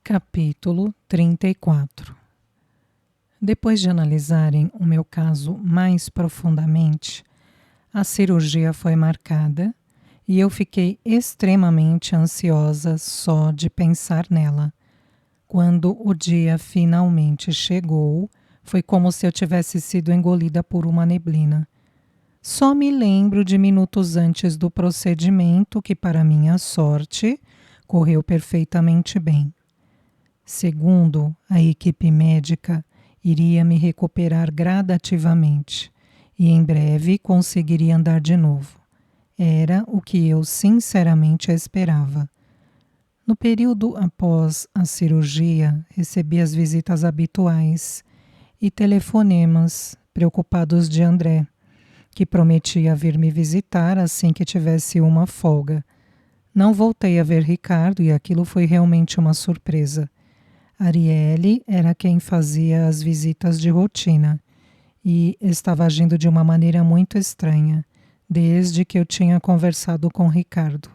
Capítulo 34. Depois de analisarem o meu caso mais profundamente, a cirurgia foi marcada e eu fiquei extremamente ansiosa só de pensar nela. Quando o dia finalmente chegou, foi como se eu tivesse sido engolida por uma neblina. Só me lembro de minutos antes do procedimento que, para minha sorte, correu perfeitamente bem. Segundo a equipe médica, iria me recuperar gradativamente e em breve conseguiria andar de novo. Era o que eu sinceramente esperava. No período após a cirurgia, recebi as visitas habituais e telefonemas preocupados de André, que prometia vir me visitar assim que tivesse uma folga. Não voltei a ver Ricardo e aquilo foi realmente uma surpresa. Arielle era quem fazia as visitas de rotina e estava agindo de uma maneira muito estranha, desde que eu tinha conversado com Ricardo.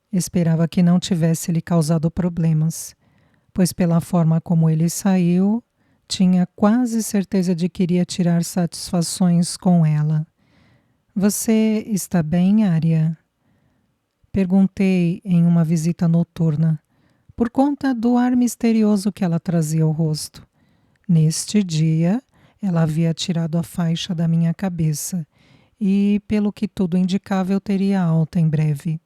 Esperava que não tivesse lhe causado problemas, pois pela forma como ele saiu, tinha quase certeza de que iria tirar satisfações com ela. Você está bem, Arya? Perguntei em uma visita noturna, por conta do ar misterioso que ela trazia ao rosto. Neste dia, ela havia tirado a faixa da minha cabeça e, pelo que tudo indicava, eu teria alta em breve.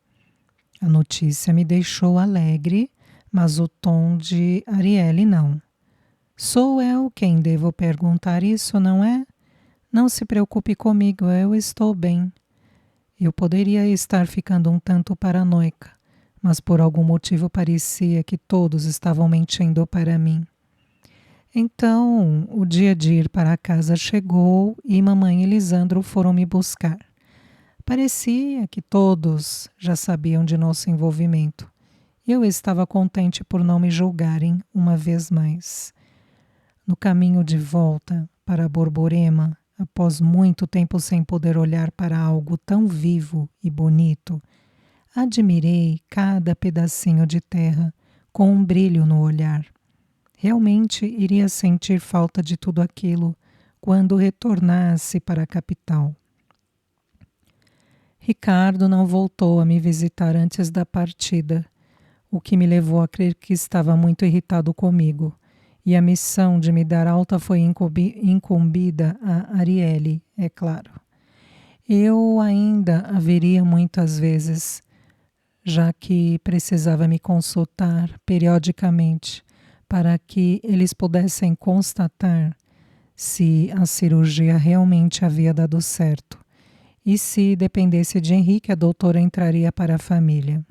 A notícia me deixou alegre, mas o tom de Arielle não. Sou eu quem devo perguntar isso, não é? Não se preocupe comigo, eu estou bem. Eu poderia estar ficando um tanto paranoica, mas por algum motivo parecia que todos estavam mentindo para mim. Então, o dia de ir para casa chegou e mamãe e Lisandro foram me buscar. Parecia que todos já sabiam de nosso envolvimento. Eu estava contente por não me julgarem uma vez mais. No caminho de volta para Borborema, após muito tempo sem poder olhar para algo tão vivo e bonito, admirei cada pedacinho de terra com um brilho no olhar. Realmente iria sentir falta de tudo aquilo quando retornasse para a capital. Ricardo não voltou a me visitar antes da partida, o que me levou a crer que estava muito irritado comigo, e a missão de me dar alta foi incumbida a Arielle, é claro. Eu ainda a veria muitas vezes, já que precisava me consultar periodicamente para que eles pudessem constatar se a cirurgia realmente havia dado certo e se dependesse de Henrique, a doutora entraria para a família.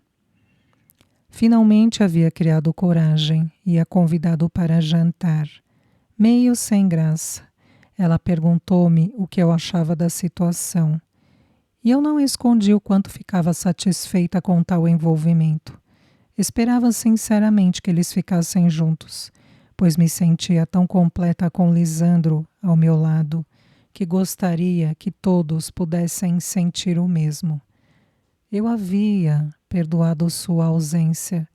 Finalmente havia criado coragem e a convidado para jantar, meio sem graça. Ela perguntou-me o que eu achava da situação. E eu não escondi o quanto ficava satisfeita com tal envolvimento. Esperava sinceramente que eles ficassem juntos, pois me sentia tão completa com Lisandro ao meu lado, que gostaria que todos pudessem sentir o mesmo. Eu havia perdoado sua ausência,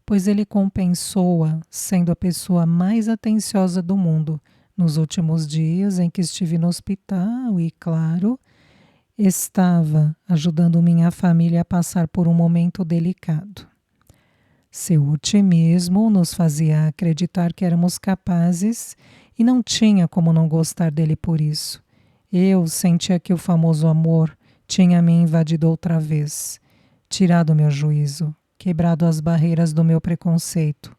pois ele compensou-a sendo a pessoa mais atenciosa do mundo nos últimos dias em que estive no hospital e, claro, estava ajudando minha família a passar por um momento delicado. Seu otimismo nos fazia acreditar que éramos capazes e não tinha como não gostar dele por isso. Eu sentia que o famoso amor tinha me invadido outra vez, tirado meu juízo, quebrado as barreiras do meu preconceito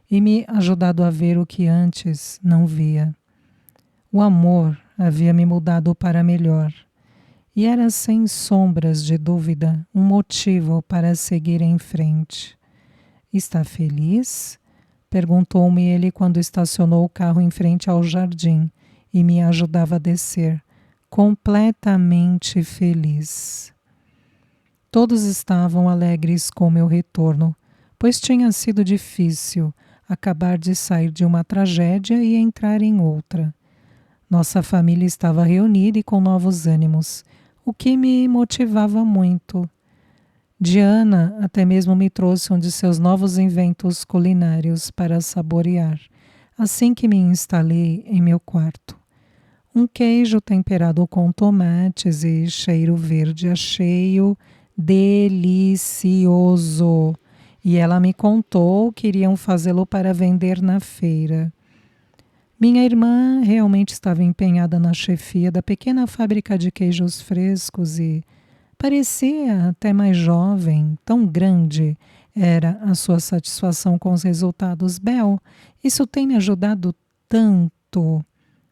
e me ajudado a ver o que antes não via. O amor havia me mudado para melhor. E era sem sombras de dúvida um motivo para seguir em frente. Está feliz? Perguntou-me ele quando estacionou o carro em frente ao jardim e me ajudava a descer. Completamente feliz. Todos estavam alegres com meu retorno, pois tinha sido difícil acabar de sair de uma tragédia e entrar em outra. Nossa família estava reunida e com novos ânimos, o que me motivava muito. Diana até mesmo me trouxe um de seus novos inventos culinários para saborear, assim que me instalei em meu quarto. Um queijo temperado com tomates e cheiro verde. Achei-o delicioso. E ela me contou que iriam fazê-lo para vender na feira. Minha irmã realmente estava empenhada na chefia da pequena fábrica de queijos frescos e parecia até mais jovem, tão grande era a sua satisfação com os resultados. Bel, isso tem me ajudado tanto,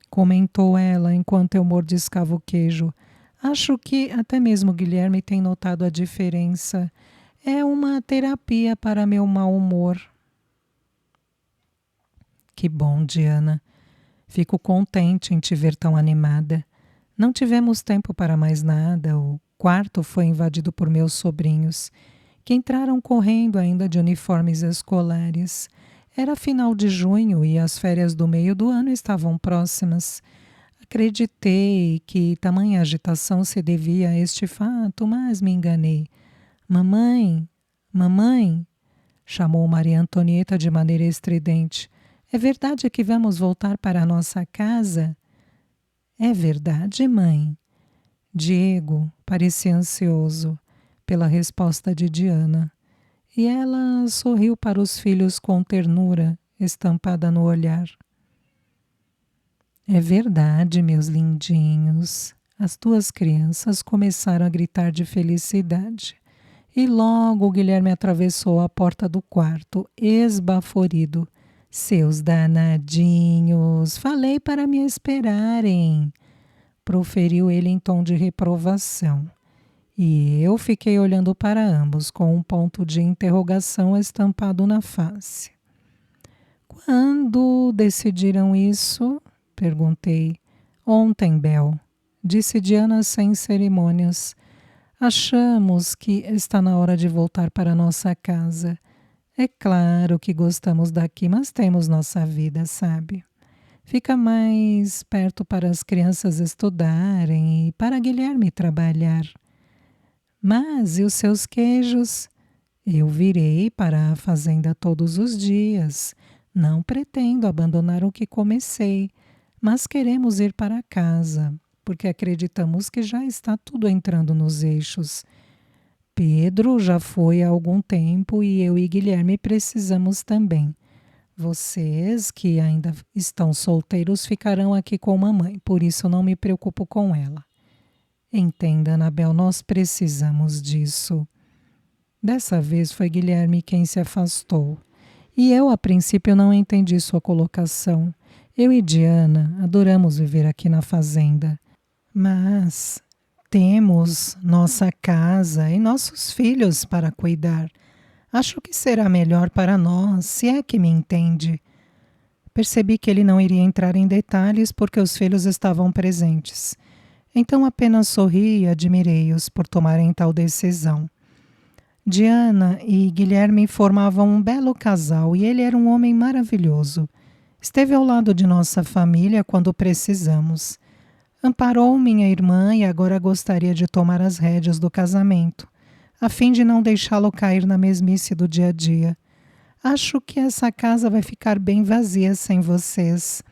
comentou ela enquanto eu mordiscava o queijo. Acho que até mesmo Guilherme tem notado a diferença. É uma terapia para meu mau humor. Que bom, Diana. Fico contente em te ver tão animada. Não tivemos tempo para mais nada. O quarto foi invadido por meus sobrinhos, que entraram correndo ainda de uniformes escolares. Era final de junho e as férias do meio do ano estavam próximas. Acreditei que tamanha agitação se devia a este fato, mas me enganei. Mamãe, mamãe, chamou Maria Antonieta de maneira estridente. É verdade que vamos voltar para a nossa casa? É verdade, mãe. Diego parecia ansioso pela resposta de Diana, e ela sorriu para os filhos com ternura estampada no olhar. É verdade, meus lindinhos. As duas crianças começaram a gritar de felicidade. E logo Guilherme atravessou a porta do quarto, esbaforido. Seus danadinhos, falei para me esperarem, proferiu ele em tom de reprovação. E eu fiquei olhando para ambos com um ponto de interrogação estampado na face. Quando decidiram isso? Perguntei. Ontem, Bel, disse Diana sem cerimônias. Achamos que está na hora de voltar para nossa casa. É claro que gostamos daqui, mas temos nossa vida, sabe? Fica mais perto para as crianças estudarem e para Guilherme trabalhar. Mas e os seus queijos? Eu virei para a fazenda todos os dias. Não pretendo abandonar o que comecei, mas queremos ir para casa, porque acreditamos que já está tudo entrando nos eixos. Pedro já foi há algum tempo e eu e Guilherme precisamos também. Vocês que ainda estão solteiros ficarão aqui com mamãe, por isso não me preocupo com ela. Entenda, Anabel, nós precisamos disso. Dessa vez foi Guilherme quem se afastou. E eu, a princípio, não entendi sua colocação. Eu e Diana adoramos viver aqui na fazenda. Mas temos nossa casa e nossos filhos para cuidar. Acho que será melhor para nós, se é que me entende. Percebi que ele não iria entrar em detalhes porque os filhos estavam presentes. Então apenas sorri e admirei-os por tomarem tal decisão. Diana e Guilherme formavam um belo casal e ele era um homem maravilhoso. Esteve ao lado de nossa família quando precisamos. Amparou minha irmã e agora gostaria de tomar as rédeas do casamento, a fim de não deixá-lo cair na mesmice do dia a dia. Acho que essa casa vai ficar bem vazia sem vocês,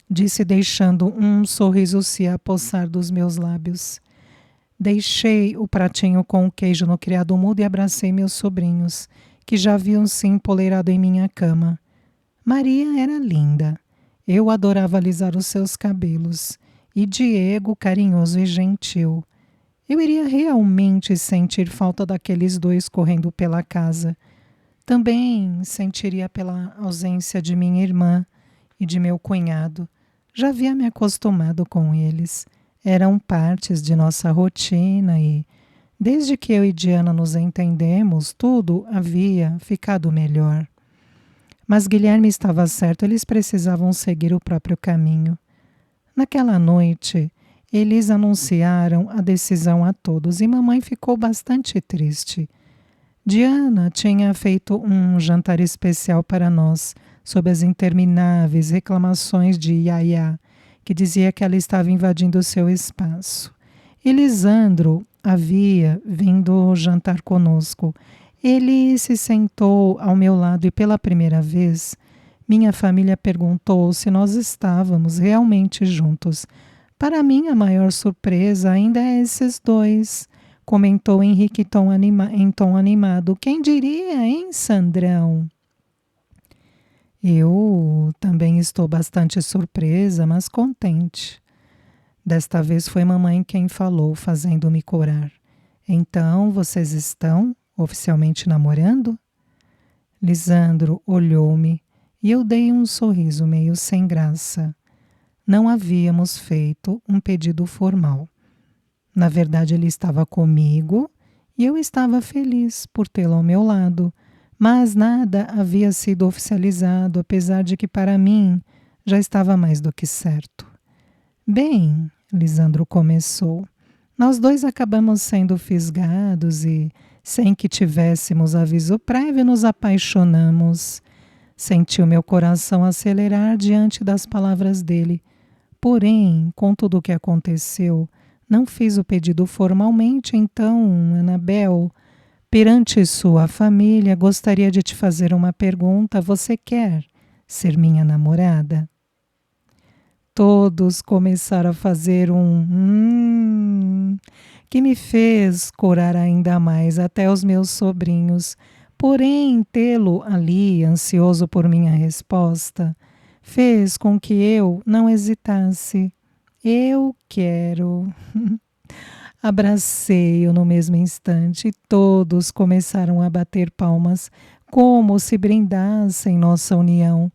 disse deixando um sorriso se apossar dos meus lábios. Deixei o pratinho com o queijo no criado mudo e abracei meus sobrinhos, que já haviam se empoleirado em minha cama. Maria era linda. Eu adorava alisar os seus cabelos. E Diego, carinhoso e gentil. Eu iria realmente sentir falta daqueles dois correndo pela casa. Também sentiria pela ausência de minha irmã e de meu cunhado. Já havia me acostumado com eles. Eram partes de nossa rotina e, desde que eu e Diana nos entendemos, tudo havia ficado melhor. Mas Guilherme estava certo, eles precisavam seguir o próprio caminho. Naquela noite, eles anunciaram a decisão a todos e mamãe ficou bastante triste. Diana tinha feito um jantar especial para nós, sob as intermináveis reclamações de Yaya, que dizia que ela estava invadindo seu espaço. E Lisandro havia vindo jantar conosco. Ele se sentou ao meu lado e pela primeira vez minha família perguntou se nós estávamos realmente juntos. Para mim, a maior surpresa ainda é esses dois, comentou Henrique em tom animado. Quem diria, hein, Sandrão? Eu também estou bastante surpresa, mas contente. Desta vez foi mamãe quem falou, fazendo-me corar. Então, vocês estão oficialmente namorando? Lisandro olhou-me e eu dei um sorriso meio sem graça. Não havíamos feito um pedido formal. Na verdade, ele estava comigo e eu estava feliz por tê-lo ao meu lado, mas nada havia sido oficializado, apesar de que para mim já estava mais do que certo. Bem, Lisandro começou, nós dois acabamos sendo fisgados e, sem que tivéssemos aviso prévio, nos apaixonamos. Senti o meu coração acelerar diante das palavras dele. Porém, com tudo o que aconteceu, não fiz o pedido formalmente, então, Anabel, perante sua família, gostaria de te fazer uma pergunta. Você quer ser minha namorada? Todos começaram a fazer que me fez corar ainda mais, até os meus sobrinhos. Porém, tê-lo ali, ansioso por minha resposta, fez com que eu não hesitasse. Eu quero. Abracei-o no mesmo instante e todos começaram a bater palmas, como se brindassem nossa união.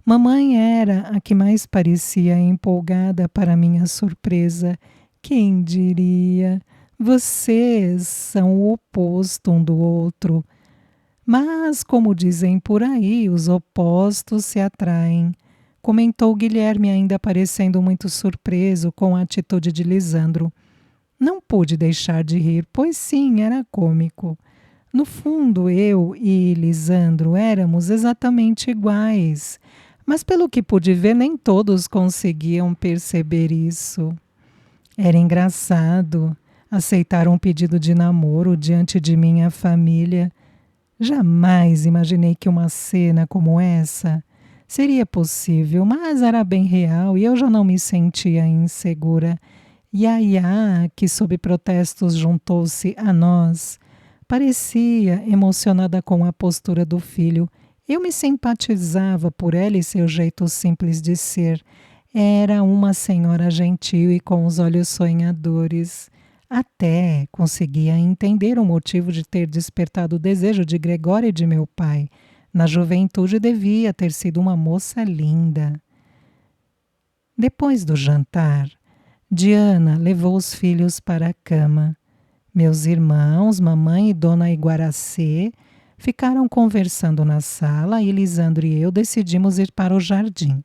Mamãe era a que mais parecia empolgada para minha surpresa. Quem diria? Vocês são o oposto um do outro. Mas, como dizem por aí, os opostos se atraem. Comentou Guilherme, ainda parecendo muito surpreso com a atitude de Lisandro. Não pude deixar de rir, pois sim, era cômico. No fundo, eu e Lisandro éramos exatamente iguais. Mas pelo que pude ver, nem todos conseguiam perceber isso. Era engraçado aceitar um pedido de namoro diante de minha família. Jamais imaginei que uma cena como essa seria possível, mas era bem real e eu já não me sentia insegura. Yaya, que sob protestos juntou-se a nós, parecia emocionada com a postura do filho. Eu me simpatizava por ela e seu jeito simples de ser. Era uma senhora gentil e com os olhos sonhadores. Até conseguia entender o motivo de ter despertado o desejo de Gregório e de meu pai. Na juventude devia ter sido uma moça linda. Depois do jantar, Diana levou os filhos para a cama. Meus irmãos, mamãe e dona Iguaracê ficaram conversando na sala e Lisandro e eu decidimos ir para o jardim.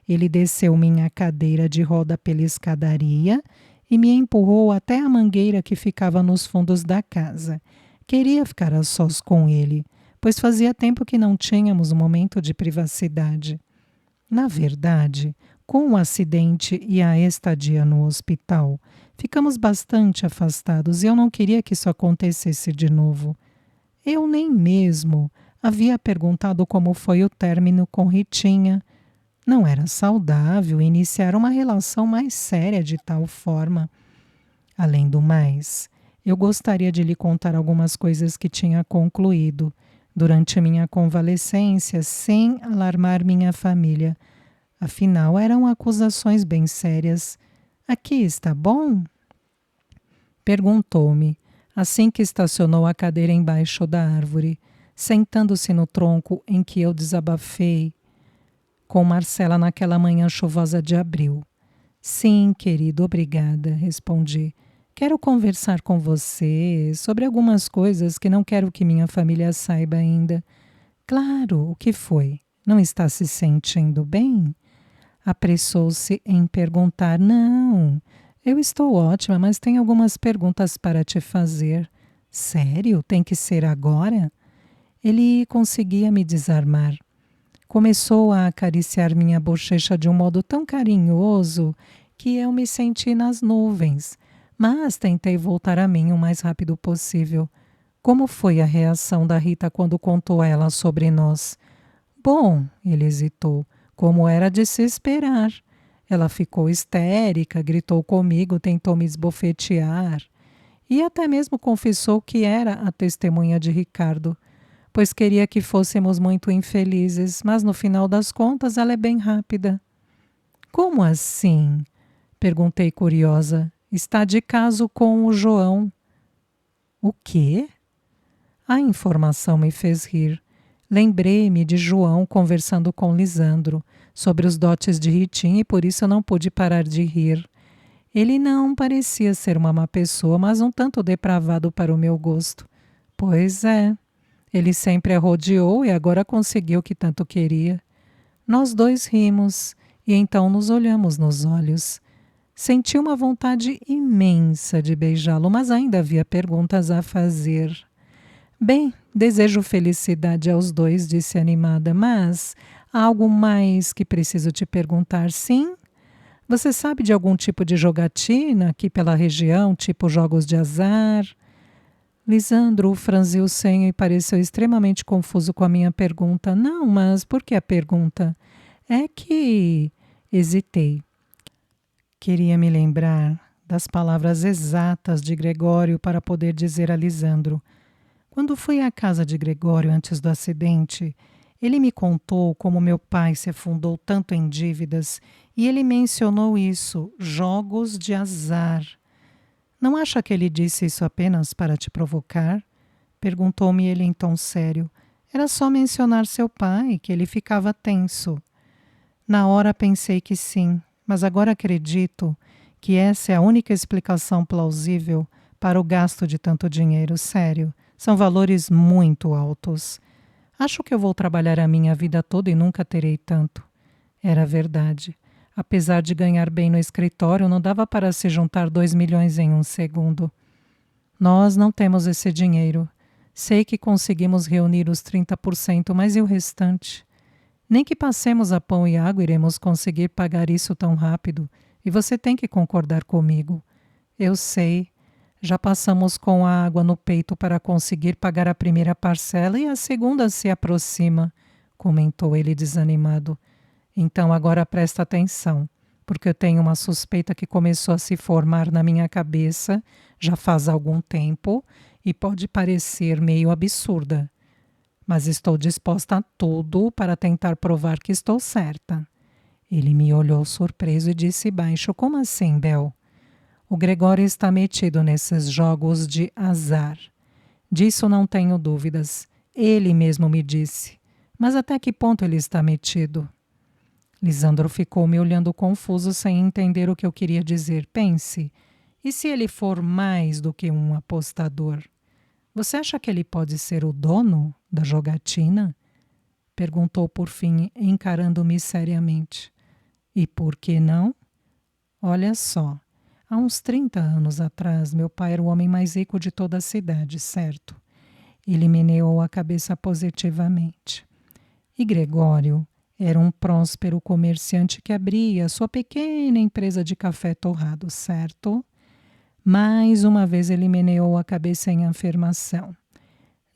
Ele desceu minha cadeira de roda pela escadaria e me empurrou até a mangueira que ficava nos fundos da casa. Queria ficar a sós com ele, pois fazia tempo que não tínhamos um momento de privacidade. Na verdade, com o acidente e a estadia no hospital, ficamos bastante afastados e eu não queria que isso acontecesse de novo. Eu nem mesmo havia perguntado como foi o término com Ritinha. Não era saudável iniciar uma relação mais séria de tal forma. Além do mais, eu gostaria de lhe contar algumas coisas que tinha concluído durante minha convalescência sem alarmar minha família. Afinal, eram acusações bem sérias. Aqui está bom? Perguntou-me, assim que estacionou a cadeira embaixo da árvore, sentando-se no tronco em que eu desabafei com Marcela naquela manhã chuvosa de abril. Sim, querido, obrigada, respondi. Quero conversar com você sobre algumas coisas que não quero que minha família saiba ainda. Claro, o que foi? Não está se sentindo bem? Apressou-se em perguntar. Não, eu estou ótima, mas tenho algumas perguntas para te fazer. Sério? Tem que ser agora? Ele conseguia me desarmar. Começou a acariciar minha bochecha de um modo tão carinhoso que eu me senti nas nuvens. Mas tentei voltar a mim o mais rápido possível. Como foi a reação da Rita quando contou a ela sobre nós? Bom, ele hesitou, como era de se esperar. Ela ficou histérica, gritou comigo, tentou me esbofetear e até mesmo confessou que era a testemunha de Ricardo, pois queria que fôssemos muito infelizes, mas no final das contas ela é bem rápida. Como assim? Perguntei curiosa. Está de caso com o João. O quê? A informação me fez rir. Lembrei-me de João conversando com Lisandro sobre os dotes de Ritinha e por isso eu não pude parar de rir. Ele não parecia ser uma má pessoa, mas um tanto depravado para o meu gosto. Pois é, ele sempre a rodeou e agora conseguiu o que tanto queria. Nós dois rimos e então nos olhamos nos olhos. Senti uma vontade imensa de beijá-lo, mas ainda havia perguntas a fazer. Bem, desejo felicidade aos dois, disse animada, mas há algo mais que preciso te perguntar, sim? Você sabe de algum tipo de jogatina aqui pela região, tipo jogos de azar? Lisandro franziu o senho e pareceu extremamente confuso com a minha pergunta. Não, mas por que a pergunta? É que... Hesitei. Queria me lembrar das palavras exatas de Gregório para poder dizer a Lisandro. Quando fui à casa de Gregório antes do acidente, ele me contou como meu pai se afundou tanto em dívidas e ele mencionou isso, jogos de azar. Não acha que ele disse isso apenas para te provocar? Perguntou-me ele em tom sério. Era só mencionar seu pai, que ele ficava tenso. Na hora pensei que sim, mas agora acredito que essa é a única explicação plausível para o gasto de tanto dinheiro, sério. São valores muito altos. Acho que eu vou trabalhar a minha vida toda e nunca terei tanto. Era verdade. Apesar de ganhar bem no escritório, não dava para se juntar 2 milhões em um segundo. Nós não temos esse dinheiro. Sei que conseguimos reunir os 30%, mas e o restante? Nem que passemos a pão e água iremos conseguir pagar isso tão rápido. E você tem que concordar comigo. Eu sei. Já passamos com a água no peito para conseguir pagar a primeira parcela e a segunda se aproxima, comentou ele desanimado. Então agora presta atenção, porque eu tenho uma suspeita que começou a se formar na minha cabeça já faz algum tempo e pode parecer meio absurda. Mas estou disposta a tudo para tentar provar que estou certa. Ele me olhou surpreso e disse baixo, como assim, Bel? O Gregório está metido nesses jogos de azar. Disso não tenho dúvidas. Ele mesmo me disse. Mas até que ponto ele está metido? Lisandro ficou me olhando confuso sem entender o que eu queria dizer. Pense, e se ele for mais do que um apostador? Você acha que ele pode ser o dono da jogatina? Perguntou por fim, encarando-me seriamente. E por que não? Olha só. Há uns 30 anos atrás, meu pai era o homem mais rico de toda a cidade, certo? Ele meneou a cabeça positivamente. E Gregório era um próspero comerciante que abria sua pequena empresa de café torrado, certo? Mais uma vez ele meneou a cabeça em afirmação.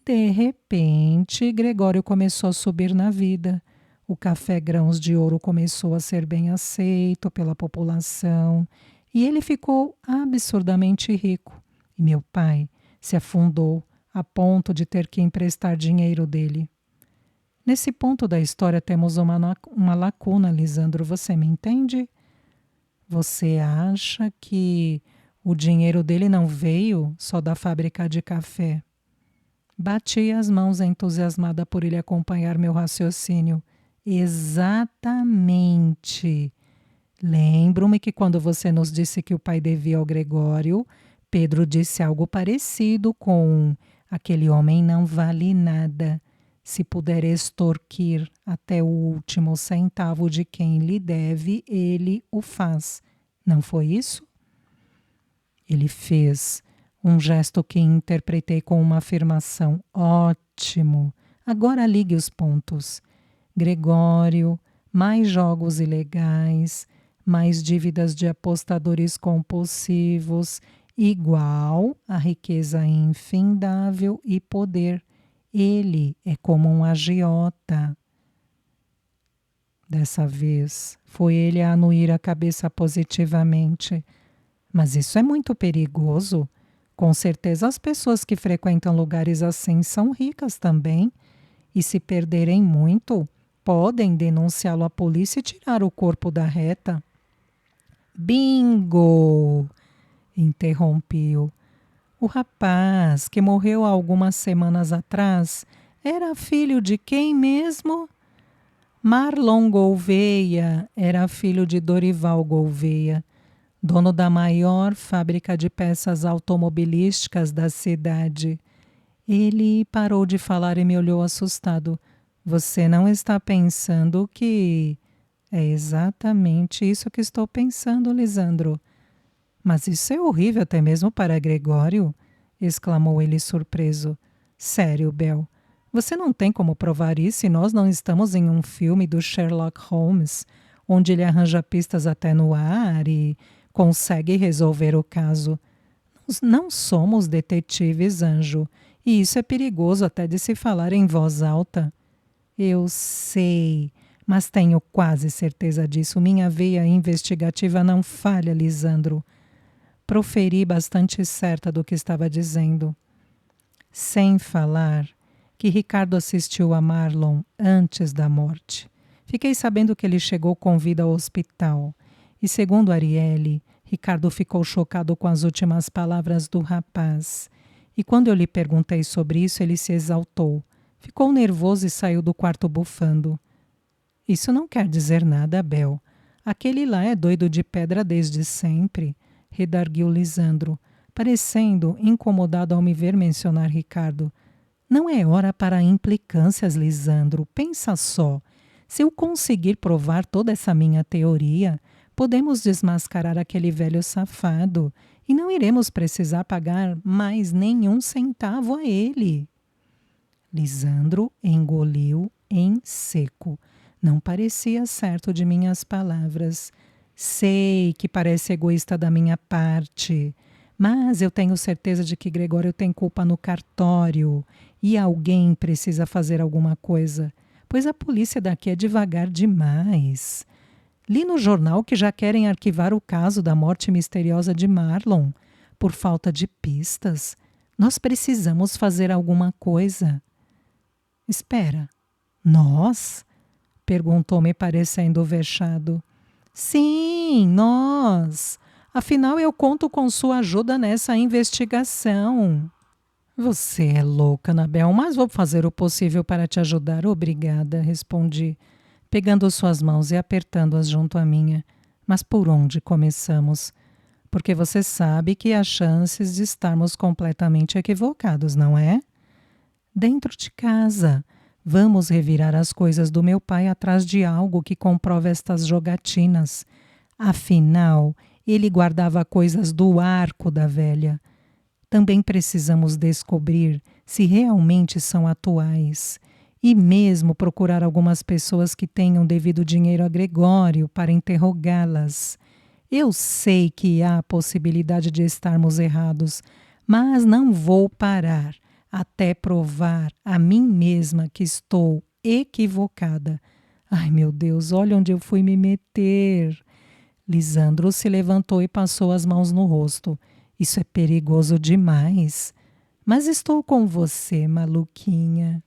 De repente, Gregório começou a subir na vida. O café Grãos de Ouro começou a ser bem aceito pela população. E ele ficou absurdamente rico. E meu pai se afundou a ponto de ter que emprestar dinheiro dele. Nesse ponto da história temos uma lacuna, Lisandro, você me entende? Você acha que o dinheiro dele não veio só da fábrica de café? Bati as mãos entusiasmada por ele acompanhar meu raciocínio. Exatamente. Lembro-me que quando você nos disse que o pai devia ao Gregório, Pedro disse algo parecido com aquele homem não vale nada. Se puder extorquir até o último centavo de quem lhe deve, ele o faz. Não foi isso? Ele fez um gesto que interpretei como uma afirmação. Ótimo! Agora ligue os pontos. Gregório, mais jogos ilegais, mais dívidas de apostadores compulsivos igual a riqueza infindável e poder. Ele é como um agiota. Dessa vez, foi ele a anuir a cabeça positivamente. Mas isso é muito perigoso. Com certeza as pessoas que frequentam lugares assim são ricas também. E se perderem muito, podem denunciá-lo à polícia e tirar o corpo da reta. Bingo! Interrompi-o. O rapaz que morreu há algumas semanas atrás era filho de quem mesmo? Marlon Gouveia era filho de Dorival Gouveia, dono da maior fábrica de peças automobilísticas da cidade. Ele parou de falar e me olhou assustado. Você não está pensando que... É exatamente isso que estou pensando, Lisandro. Mas isso é horrível até mesmo para Gregório, exclamou ele surpreso. Sério, Bel, você não tem como provar isso e nós não estamos em um filme do Sherlock Holmes, onde ele arranja pistas até no ar e consegue resolver o caso. Nós não somos detetives, Anjo, e isso é perigoso até de se falar em voz alta. Eu sei, mas tenho quase certeza disso. Minha veia investigativa não falha, Lisandro. Proferi bastante certa do que estava dizendo. Sem falar que Ricardo assistiu a Marlon antes da morte. Fiquei sabendo que ele chegou com vida ao hospital. E segundo Arielle, Ricardo ficou chocado com as últimas palavras do rapaz. E quando eu lhe perguntei sobre isso, ele se exaltou. Ficou nervoso e saiu do quarto bufando. Isso não quer dizer nada, Bel. Aquele lá é doido de pedra desde sempre, redarguiu Lisandro, parecendo incomodado ao me ver mencionar Ricardo. Não é hora para implicâncias, Lisandro. Pensa só. Se eu conseguir provar toda essa minha teoria, podemos desmascarar aquele velho safado e não iremos precisar pagar mais nenhum centavo a ele. Lisandro engoliu em seco. Não parecia certo de minhas palavras. Sei que parece egoísta da minha parte, mas eu tenho certeza de que Gregório tem culpa no cartório e alguém precisa fazer alguma coisa, pois a polícia daqui é devagar demais. Li no jornal que já querem arquivar o caso da morte misteriosa de Marlon, por falta de pistas. Nós precisamos fazer alguma coisa. Espera, nós? Perguntou-me parecendo vexado. Sim, nós. Afinal, eu conto com sua ajuda nessa investigação. Você é louca, Anabel, mas vou fazer o possível para te ajudar. Obrigada, respondi, pegando suas mãos e apertando-as junto à minha. Mas por onde começamos? Porque você sabe que há chances de estarmos completamente equivocados, não é? Dentro de casa. Vamos revirar as coisas do meu pai atrás de algo que comprova estas jogatinas. Afinal, ele guardava coisas do arco da velha. Também precisamos descobrir se realmente são atuais. E mesmo procurar algumas pessoas que tenham devido dinheiro a Gregório para interrogá-las. Eu sei que há a possibilidade de estarmos errados, mas não vou parar até provar a mim mesma que estou equivocada. Ai, meu Deus, olha onde eu fui me meter. Lisandro se levantou e passou as mãos no rosto. Isso é perigoso demais. Mas estou com você, maluquinha.